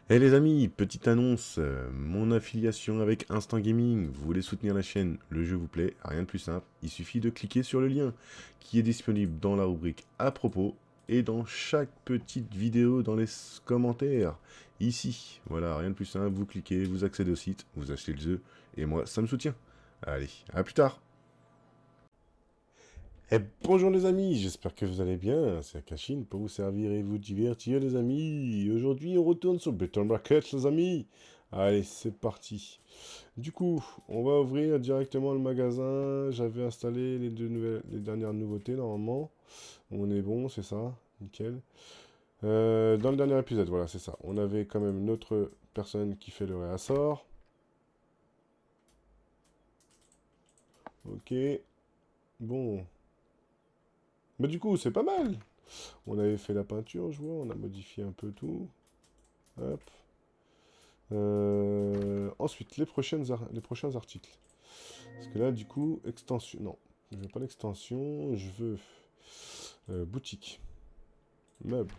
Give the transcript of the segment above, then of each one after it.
Eh les amis, petite annonce, mon affiliation avec Instant Gaming, vous voulez soutenir la chaîne, le jeu vous plaît, rien de plus simple, il suffit de cliquer sur le lien qui est disponible dans la rubrique à propos et dans chaque petite vidéo dans les commentaires, ici. Voilà, rien de plus simple, vous cliquez, vous accédez au site, vous achetez le jeu, et moi ça me soutient. Allez, à plus tard. Eh bonjour les amis, j'espère que vous allez bien, c'est Akashin pour vous servir et vous divertir les amis. Aujourd'hui on retourne sur Better Market les amis. Allez, c'est parti. Du coup, on va ouvrir directement le magasin. J'avais installé les dernières nouveautés normalement. On est bon, c'est ça, nickel. Dans le dernier épisode, voilà, c'est ça. On avait quand même notre personne qui fait le réassort. Ok, bon. Bah du coup, c'est pas mal. On avait fait la peinture, je vois, on a modifié un peu tout. Hop. Ensuite, les prochains articles. Parce que là, du coup, extension. Non, je veux pas l'extension, je veux boutique, meubles.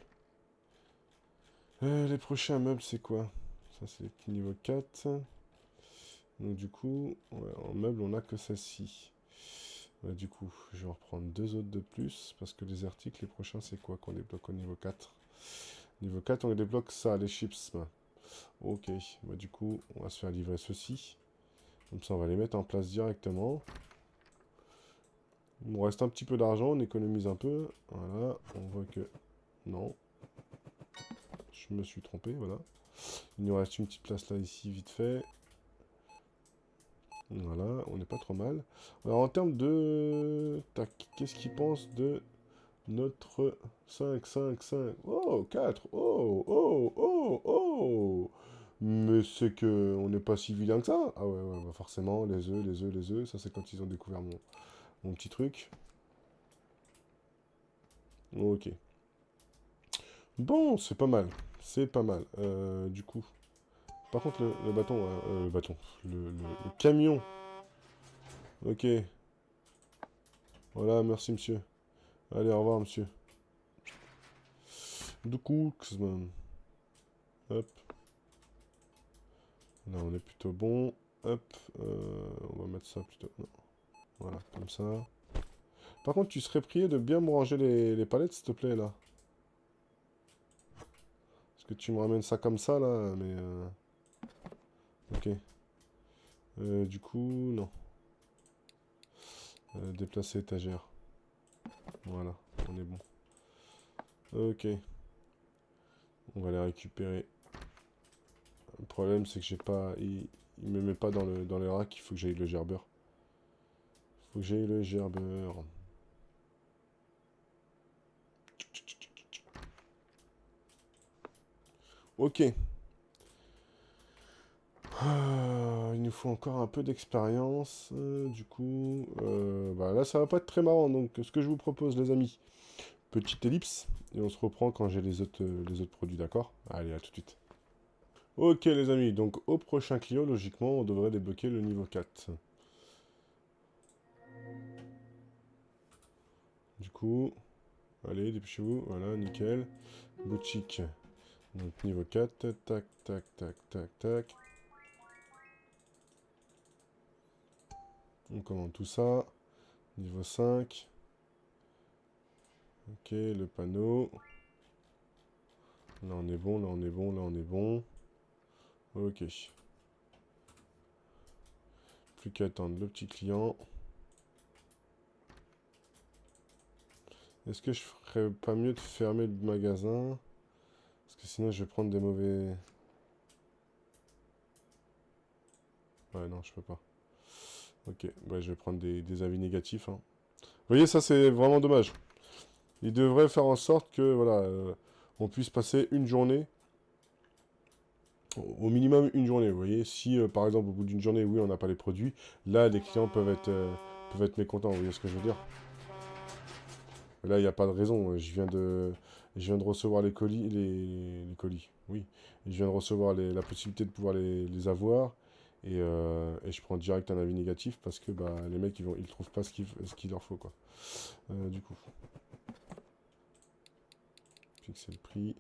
Les prochains meubles, c'est quoi? Ça, c'est niveau 4. Donc, du coup, ouais, en meubles, on a que celle-ci. Ouais, du coup, je vais en reprendre deux autres de plus. Parce que les articles, les prochains, c'est quoi qu'on débloque au niveau 4? Niveau 4, on débloque ça, les chips. Ok, bah, du coup, on va se faire livrer ceci. Comme ça, on va les mettre en place directement. Il nous reste un petit peu d'argent, on économise un peu. Voilà, on voit que... Non, je me suis trompé, voilà. Il nous reste une petite place là, ici, vite fait. Voilà, on n'est pas trop mal. Alors, en termes de... Tac, qu'est-ce qu'il pense de notre 5 Oh, 4 Oh, oh, oh, oh Mais c'est que on n'est pas si vilain que ça. Ah ouais, ouais, bah forcément, les œufs, les œufs, les œufs. Ça, c'est quand ils ont découvert mon petit truc. Ok. Bon, c'est pas mal. C'est pas mal. Du coup. Par contre, le bâton, le bâton, le camion. Ok. Voilà, merci monsieur. Allez, au revoir monsieur. Du coup, hop. Là, on est plutôt bon. Hop. On va mettre ça plutôt. Non. Voilà, comme ça. Par contre, tu serais prié de bien me ranger les palettes, s'il te plaît, là. Parce que tu me ramènes ça comme ça, là, mais... Ok. Du coup, non. Déplacer étagère. Voilà, on est bon. Ok. On va les récupérer. Le problème, c'est que j'ai pas... Il me met pas dans le rack, il faut que j'aille le gerbeur. Faut que j'aille le gerbeur. Ok. Il nous faut encore un peu d'expérience. Du coup, bah là, ça va pas être très marrant. Donc, ce que je vous propose, les amis, petite ellipse. Et on se reprend quand j'ai les autres produits, d'accord? Allez, à tout de suite. Ok, les amis. Donc, au prochain client, logiquement, on devrait débloquer le niveau 4. Du coup, allez, dépêchez-vous. Voilà, nickel. Boutique. Donc, niveau 4. Tac, tac, tac, tac, tac. On commande tout ça. Niveau 5. Ok, le panneau. Là on est bon, là on est bon, là on est bon. Ok. Plus qu'à attendre le petit client. Est-ce que je ferais pas mieux de fermer le magasin? Parce que sinon je vais prendre des mauvais... Ouais non, je peux pas. Ok, bah, je vais prendre des avis négatifs, hein. Vous voyez, ça c'est vraiment dommage. Il devrait faire en sorte que, voilà, on puisse passer une journée, au minimum une journée, vous voyez. Si, par exemple, au bout d'une journée, oui, on n'a pas les produits, là, les clients peuvent être mécontents, vous voyez ce que je veux dire? Là, il n'y a pas de raison. Je viens de recevoir les colis, les colis, oui. Je viens de recevoir la possibilité de pouvoir les avoir. Et je prends direct un avis négatif parce que bah, les mecs, ils trouvent pas ce qu'il leur faut, quoi. Du coup, fixer le prix.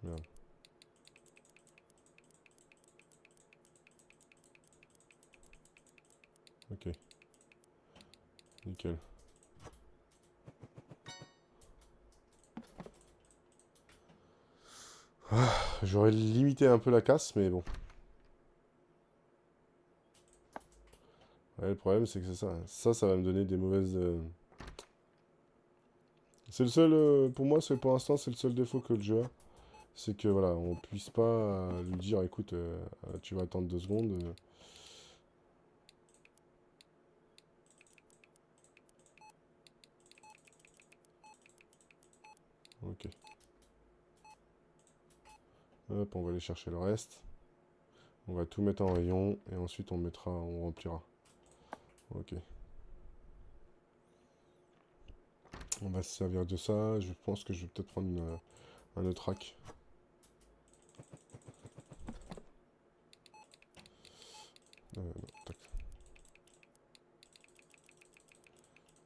Merde. Ok. Nickel. J'aurais limité un peu la casse, mais bon. Ouais, le problème, c'est que c'est ça. Ça va me donner des mauvaises... C'est le seul... pour moi, pour l'instant, c'est le seul défaut que le jeu a. C'est que, voilà, on puisse pas lui dire, écoute, tu vas attendre 2 secondes. Ok. Hop, on va aller chercher le reste. On va tout mettre en rayon, et ensuite on remplira. Ok. On va se servir de ça. Je pense que je vais peut-être prendre un autre rack. Non, tac.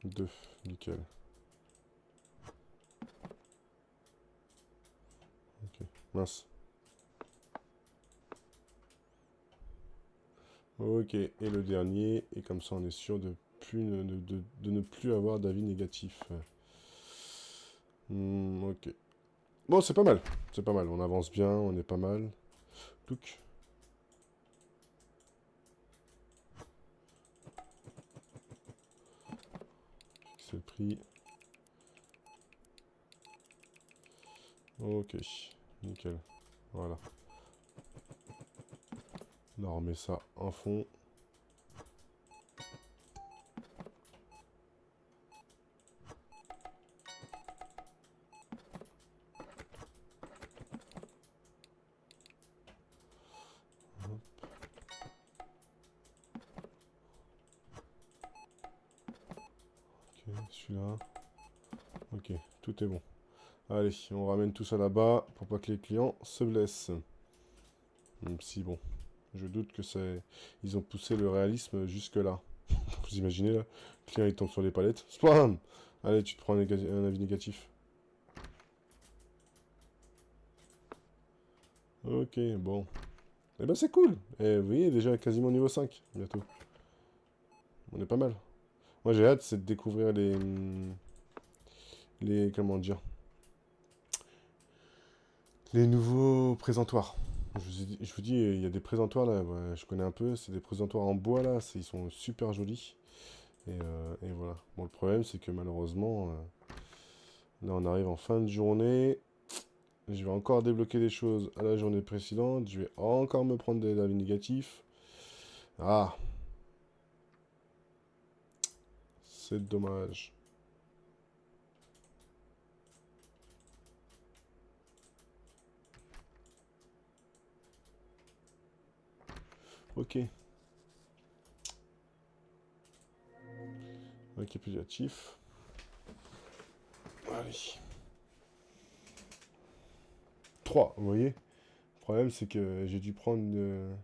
2, nickel. Ok, mince. Ok, et le dernier, et comme ça on est sûr de ne plus avoir d'avis négatif. Ok. Bon, c'est pas mal. C'est pas mal. On avance bien, on est pas mal. Touc. C'est le prix. Ok. Nickel. Voilà. Là, on remet ça en fond. Ok, celui-là. Ok, tout est bon. Allez, on ramène tout ça là-bas pour pas que les clients se blessent. Même si, bon, je doute que c'est... Ils ont poussé le réalisme jusque-là. Vous imaginez, là? Le client, il tombe sur les palettes. Spam! Allez, tu te prends un avis négatif. Ok, bon. Eh ben, c'est cool. Et vous voyez, déjà quasiment niveau 5, bientôt. On est pas mal. Moi, j'ai hâte, c'est de découvrir les... Comment dire? Les nouveaux présentoirs. Je vous dis, il y a des présentoirs, là, ouais, je connais un peu. C'est des présentoirs en bois, là. Ils sont super jolis. Et voilà. Bon, le problème, c'est que malheureusement, là, on arrive en fin de journée. Je vais encore débloquer des choses à la journée précédente. Je vais encore me prendre des avis négatifs. Ah, c'est dommage. Ok. Ok, plus actif. Allez. 3, vous voyez? Le problème, c'est que j'ai dû prendre une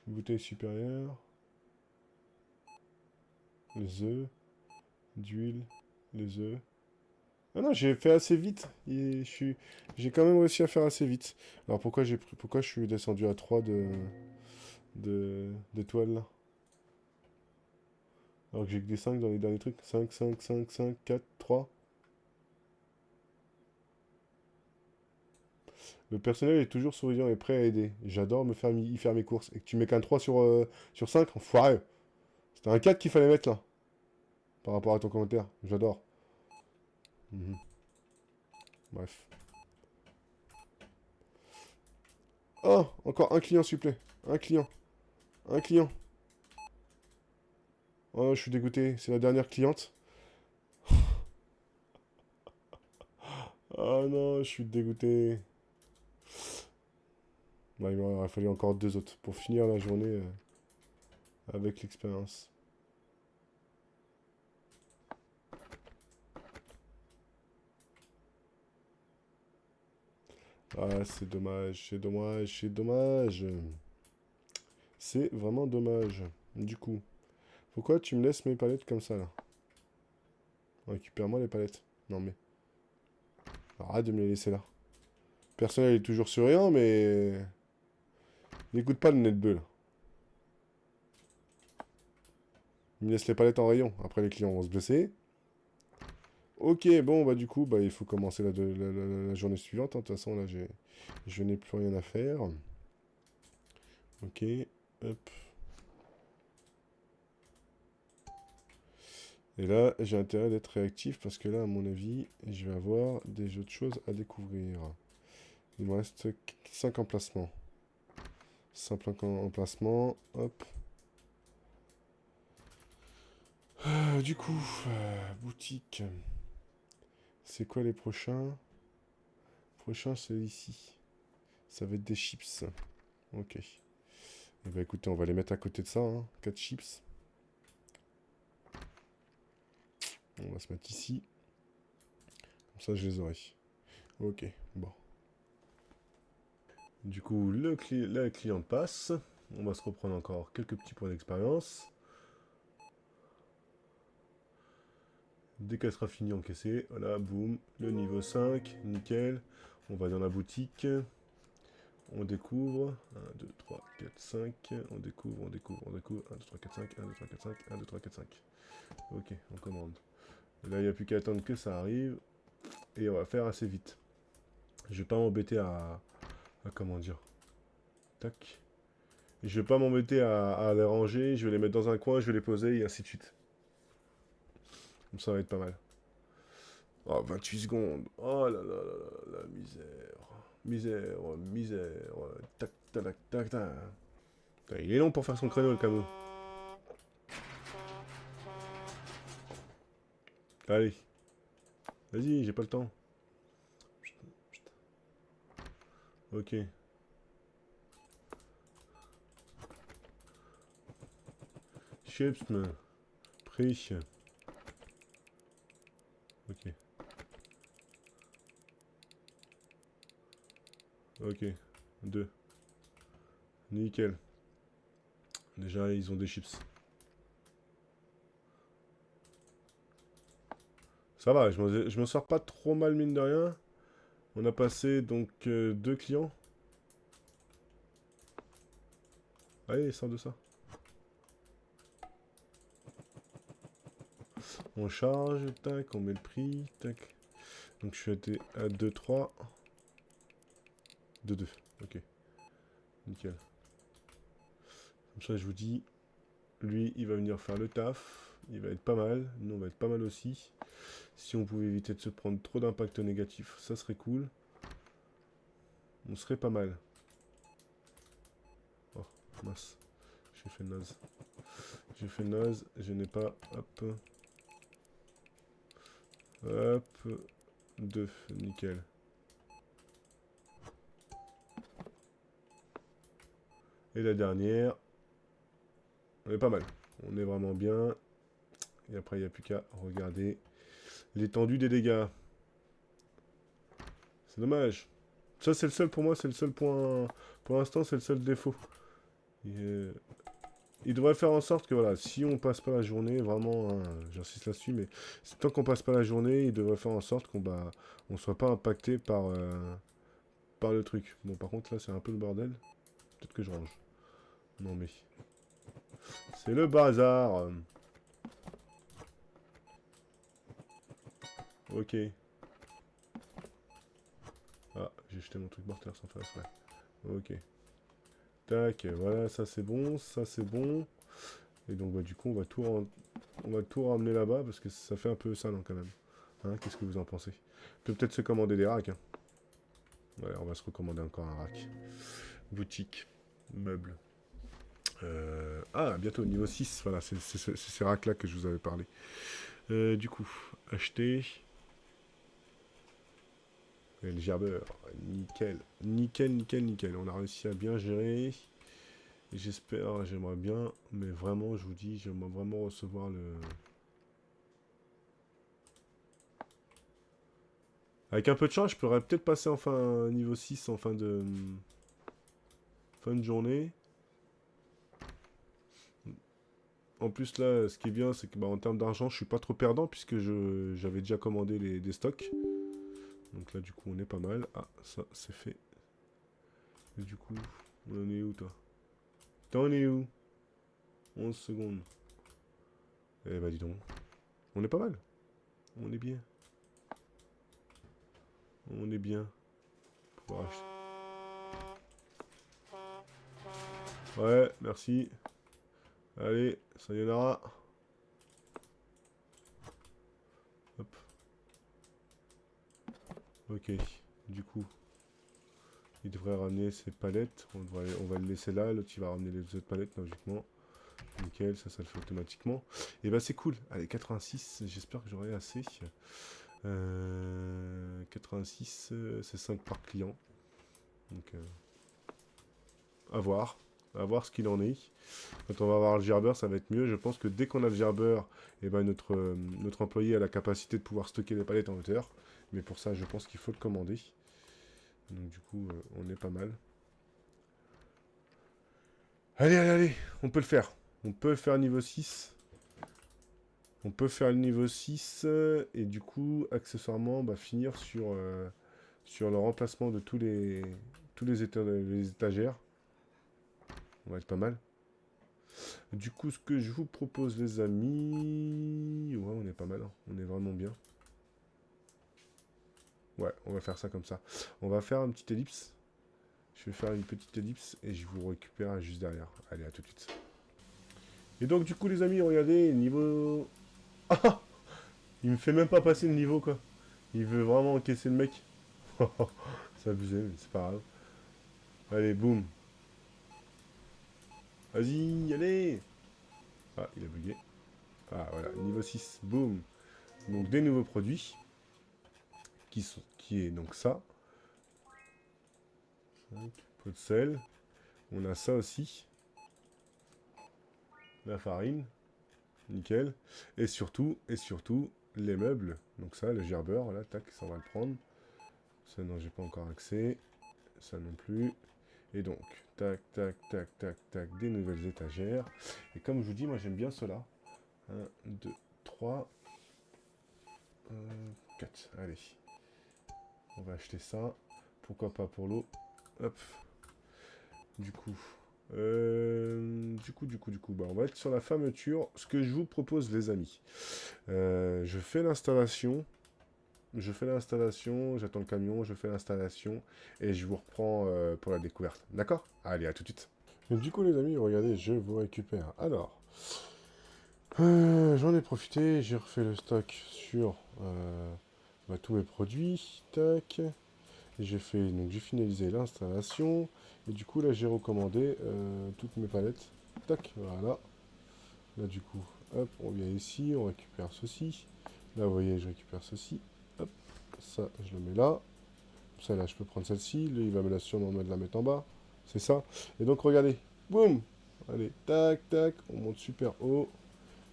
bouteille supérieure, les œufs, d'huile, les œufs. Ah non, j'ai fait assez vite. J'ai quand même réussi à faire assez vite. Alors pourquoi je suis descendu à 3 d'étoiles là? Alors que j'ai que des 5 dans les derniers trucs. 5, 5, 5, 5, 4, 3. Le personnel est toujours souriant et prêt à aider. J'adore y faire mes courses. Et que tu mets qu'un 3 sur 5, enfoiré. C'était un 4 qu'il fallait mettre là. Par rapport à ton commentaire. J'adore. Mhm. Bref. Oh, encore un client, s'il vous plaît. Un client. Un client. Oh, je suis dégoûté. C'est la dernière cliente. Oh non, je suis dégoûté. Ouais, il m'aurait fallu encore 2 autres pour finir la journée avec l'expérience. Ah, c'est dommage, c'est dommage, c'est dommage. C'est vraiment dommage. Du coup, pourquoi tu me laisses mes palettes comme ça là? Récupère-moi les palettes. Non mais. Arrête de me les laisser là. Personne est toujours souriant, mais... N'écoute pas le netbeu, là. Il me laisse les palettes en rayon. Après, les clients vont se blesser. Ok, bon, bah du coup, bah, il faut commencer la journée suivante, hein. De toute façon, là, je n'ai plus rien à faire. Ok, hop. Et là, j'ai intérêt d'être réactif parce que là, à mon avis, je vais avoir des autres choses à découvrir. Il me reste 5 emplacements. 5 emplacements, hop. Du coup, boutique. C'est quoi les prochains? Prochain, c'est ici. Ça va être des chips. Ok. Eh ben écoutez, on va les mettre à côté de ça, hein. 4 chips. On va se mettre ici. Comme ça, je les aurai. Ok, bon. Du coup, la cliente passe. On va se reprendre encore quelques petits points d'expérience. Dès qu'elle sera finie, encaissée. Voilà, boum. Le niveau 5, nickel. On va dans la boutique. On découvre. 1, 2, 3, 4, 5. On découvre, on découvre, on découvre. 1, 2, 3, 4, 5. 1, 2, 3, 4, 5. 1, 2, 3, 4, 5. Ok, on commande. Là, il n'y a plus qu'à attendre que ça arrive. Et on va faire assez vite. Je vais pas m'embêter à comment dire. Tac. Je vais pas m'embêter à les ranger. Je vais les mettre dans un coin, je vais les poser et ainsi de suite. Donc ça va être pas mal. Oh, 28 secondes. Oh là là là là, la misère. Misère, misère. Tac, tac, tac, tac, tac. Putain, il est long pour faire son créneau, le camo. Allez. Vas-y, j'ai pas le temps. Ok. Chips, pris. Ok. Ok. 2. Nickel. Déjà, ils ont des chips. Ça va, je m'en sors pas trop mal, mine de rien. On a passé donc 2 clients. Allez, sors de ça. On charge, tac, on met le prix, tac. Donc je suis à 2, 3. 2, 2, ok. Nickel. Comme ça, je vous dis, lui, il va venir faire le taf. Il va être pas mal. Nous, on va être pas mal aussi. Si on pouvait éviter de se prendre trop d'impact négatif, ça serait cool. On serait pas mal. Oh, mince. J'ai fait naze. J'ai fait naze. Je n'ai pas... Hop. Hop. 2. Nickel. Et la dernière. On est pas mal. On est vraiment bien. Et après, il n'y a plus qu'à regarder l'étendue des dégâts. C'est dommage. Ça, c'est le seul, pour moi, c'est le seul point... Pour l'instant, c'est le seul défaut. Il devrait faire en sorte que, voilà, si on passe pas la journée, vraiment, hein, j'insiste là-dessus, mais tant qu'on passe pas la journée, il devrait faire en sorte qu'on on soit pas impacté par le truc. Bon, par contre, là, c'est un peu le bordel. Peut-être que je range. Non, mais... C'est le bazar. Ok. Ah, j'ai jeté mon truc mortel sans faire exprès. Ok. Tac, voilà, ça c'est bon, ça c'est bon. Et donc, bah, du coup, on va tout ramener là-bas parce que ça fait un peu sale hein, quand même. Hein, qu'est-ce que vous en pensez? On peut peut-être se commander des racks. Hein. Ouais, on va se recommander encore un rack. Boutique, meubles. Ah, bientôt, niveau 6. Voilà, c'est ces racks-là que je vous avais parlé. Du coup, acheter. Et le gerbeur, nickel. Nickel, nickel, nickel. On a réussi à bien gérer. J'espère, j'aimerais bien, mais vraiment, je vous dis, j'aimerais vraiment recevoir le... Avec un peu de chance, je pourrais peut-être passer enfin niveau 6 en fin de journée. En plus là, ce qui est bien, c'est que bah, en termes d'argent, je suis pas trop perdant puisque j'avais déjà commandé des stocks. Donc là, du coup, on est pas mal. Ah, ça, c'est fait. Et du coup, on en est où, toi? T'en es où? 11 secondes. Eh bah, dis donc. On est pas mal. On est bien. On est bien. Pouvoir acheter. Ouais, merci. Allez, sayonara. Hop. Ok. Du coup, il devrait ramener ses palettes. On va le laisser là. L'autre, il va ramener les autres palettes, logiquement. Nickel, ça le fait automatiquement. Et bah, c'est cool. Allez, 86. J'espère que j'aurai assez. 86, c'est 5 par client. Donc, à voir. À voir ce qu'il en est. Quand on va avoir le gerber, ça va être mieux. Je pense que dès qu'on a le gerber, eh ben notre employé a la capacité de pouvoir stocker les palettes en hauteur. Mais pour ça, je pense qu'il faut le commander. Donc du coup, on est pas mal. Allez, allez, allez, on peut le faire. On peut faire niveau 6. On peut faire le niveau 6. Et du coup, accessoirement, bah, finir sur le remplacement de tous les étagères. On va être pas mal. Du coup, ce que je vous propose, les amis... Ouais, on est pas mal, hein. On est vraiment bien. Ouais, on va faire ça comme ça. On va faire une petite ellipse. Je vais faire une petite ellipse et je vous récupère juste derrière. Allez, à tout de suite. Et donc, du coup, les amis, regardez, niveau... Ah! Il me fait même pas passer le niveau, quoi. Il veut vraiment encaisser le mec. C'est abusé, mais c'est pas grave. Allez, boum. Vas-y, allez. Ah, il a bugué. Ah, voilà, niveau 6, boum. Donc, des nouveaux produits. Qui est donc ça. 5, pot de sel. On a ça aussi. La farine. Nickel. Et surtout, les meubles. Donc ça, le gerbeur, là, tac, ça on va le prendre. Ça, non, j'ai pas encore accès. Ça non plus. Et donc, tac, tac, tac, tac, tac, des nouvelles étagères. Et comme je vous dis, moi j'aime bien cela. 1, 2, 3, 4. Allez. On va acheter ça. Pourquoi pas pour l'eau. Hop. Du coup, bah, on va être sur la fermeture. Ce que je vous propose, les amis, je fais l'installation. J'attends le camion, je fais l'installation et je vous reprends pour la découverte. D'accord? Allez, à tout de suite. Et du coup, les amis, regardez, je vous récupère. Alors, j'en ai profité, j'ai refait le stock sur bah, tous mes produits. Tac. Donc j'ai finalisé l'installation. Et du coup, là, j'ai recommandé toutes mes palettes. Tac, voilà. Là, du coup, hop, on vient ici, on récupère ceci. Là, vous voyez, je récupère ceci. Hop, ça, je le mets là. Ça, là, je peux prendre celle-ci. Lui, il va me la sûrement me la mettre en bas. C'est ça. Et donc, regardez. Boum. Allez, tac, tac. On monte super haut.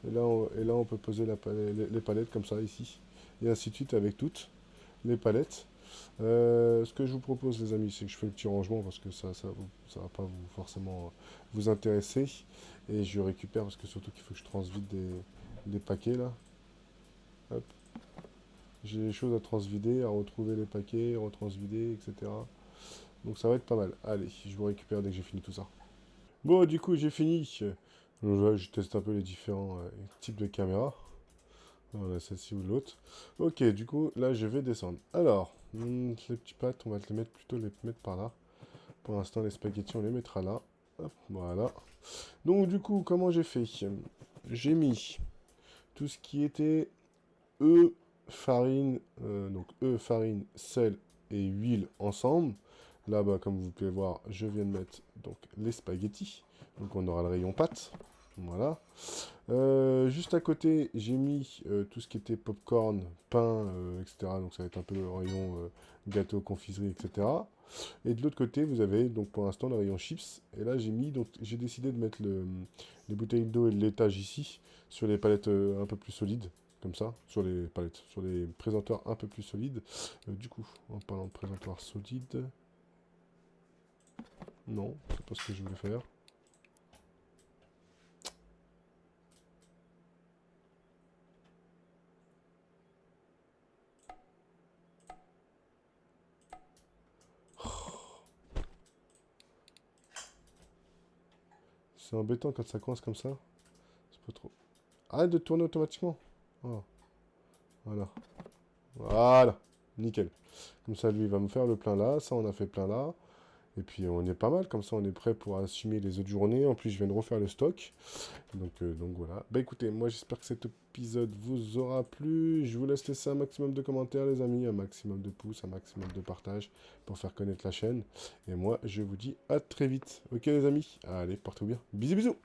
Et là, on peut poser les palettes comme ça, ici. Et ainsi de suite avec toutes les palettes. Ce que je vous propose, les amis, c'est que je fais le petit rangement parce que ça va pas forcément vous intéresser. Et je récupère parce que surtout qu'il faut que je transvide des paquets là. Hop. J'ai des choses à transvider, à retrouver les paquets, retransvider, etc. Donc ça va être pas mal. Allez, je vous récupère dès que j'ai fini tout ça. Bon, du coup, j'ai fini. Donc, là, je teste un peu les différents types de caméras. Voilà, celle-ci ou l'autre. Ok, du coup, là, je vais descendre. Alors, les petits pâtes, on va les mettre plutôt les mettre par là. Pour l'instant, les spaghettis, on les mettra là. Hop, voilà. Donc, du coup, comment j'ai fait? J'ai mis tout ce qui était farine, sel et huile ensemble. Là, bah, comme vous pouvez voir, je viens de mettre donc les spaghettis. Donc, on aura le rayon pâtes. Voilà. Juste à côté, j'ai mis tout ce qui était popcorn, pain, etc. Donc ça va être un peu le rayon gâteau, confiserie, etc. Et de l'autre côté, vous avez donc pour l'instant le rayon chips. Et là, j'ai décidé de mettre les bouteilles d'eau et le laitage ici sur les palettes un peu plus solides, comme ça, sur les présenteurs un peu plus solides. Du coup, en parlant de présentoirs solides, non, c'est pas ce que je voulais faire. C'est embêtant quand ça coince comme ça. C'est pas trop... Arrête de tourner automatiquement. Oh. Voilà. Voilà. Nickel. Comme ça, lui, il va me faire le plein là. Ça, on a fait plein là. Et puis, on est pas mal. Comme ça, on est prêt pour assumer les autres journées. En plus, je viens de refaire le stock. Donc voilà. Bah écoutez, moi, j'espère que cet épisode vous aura plu. Je vous laisse laisser un maximum de commentaires, les amis. Un maximum de pouces, un maximum de partage pour faire connaître la chaîne. Et moi, je vous dis à très vite. Ok, les amis? Allez, portez-vous bien. Bisous, bisous.